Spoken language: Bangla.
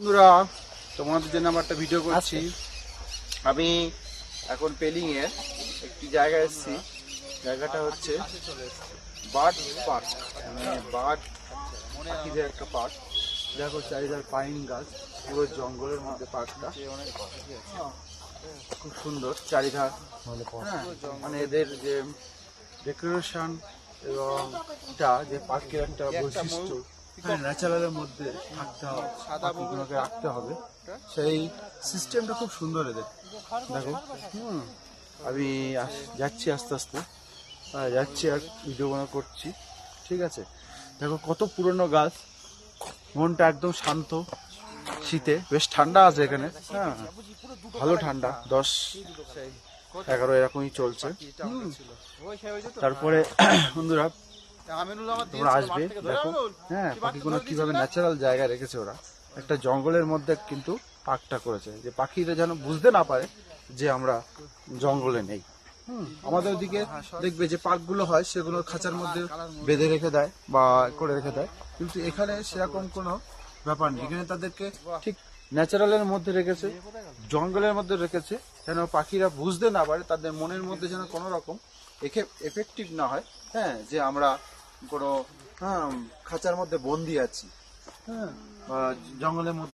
বন্ধুরা, তোমাদের জন্য আমার একটা ভিডিও করছি। আমি এখন পেলিং এ একটি জায়গায় এসেছি। জায়গাটা হচ্ছে বার্ড পার্ক, মানে বার্ড পাখিদের একটা পার্ক। দেখো চারিধার পাইন গাছ, পুরো জঙ্গলের মধ্যে পার্কটা। খুব সুন্দর চারিধার। হ্যাঁ, মানে এদের যে ডেকোরেশন এবং এটা যে পার্কের একটা বৈশিষ্ট্য, হ্যাঁ, ন্যাচারালের মধ্যে থাকতে হবে, পাখিগুলোকে রাখতে হবে, সেই সিস্টেমটা খুব সুন্দর এদের। দেখো, আমি যাচ্ছি আস্তে আস্তে, যাচ্ছি আর ভিডিও বানা করছি, ঠিক আছে। দেখো কত পুরনো গাছ, মনটা একদম শান্ত। শীতে বেশ ঠান্ডা আছে এখানে, হ্যাঁ, ভালো ঠান্ডা, 10-11 এরকমই চলছে। তারপরে বন্ধুরা তোমরা আসবে, দেখো, হ্যাঁ, পাখিগুলো কিভাবে ন্যাচারাল জায়গায় রেখেছে ওরা। একটা জঙ্গলের মধ্যে কিন্তু পার্কটা করেছে, যে পাখিরা যেন বুঝতে না পারে যে আমরা জঙ্গলে নেই। আমাদের ওদিকে দেখবে যে পার্কগুলো হয়, সেগুলো খাঁচার মধ্যে বেঁধে রেখে দেয় বা করে রেখে দেয়, কিন্তু এখানে সেরকম কোনো ব্যাপার নেই। এখানে তাদেরকে ঠিক ন্যাচারালের মধ্যে রেখেছে, জঙ্গলের মধ্যে রেখেছে, যেন পাখিরা বুঝতে না পারে, তাদের মনের মধ্যে যেন কোনো রকম এফেক্টিভ না হয়, হ্যাঁ, যে আমরা কোনো খাঁচার মধ্যে বন্দি আছি, হ্যাঁ, বা জঙ্গলের মধ্যে।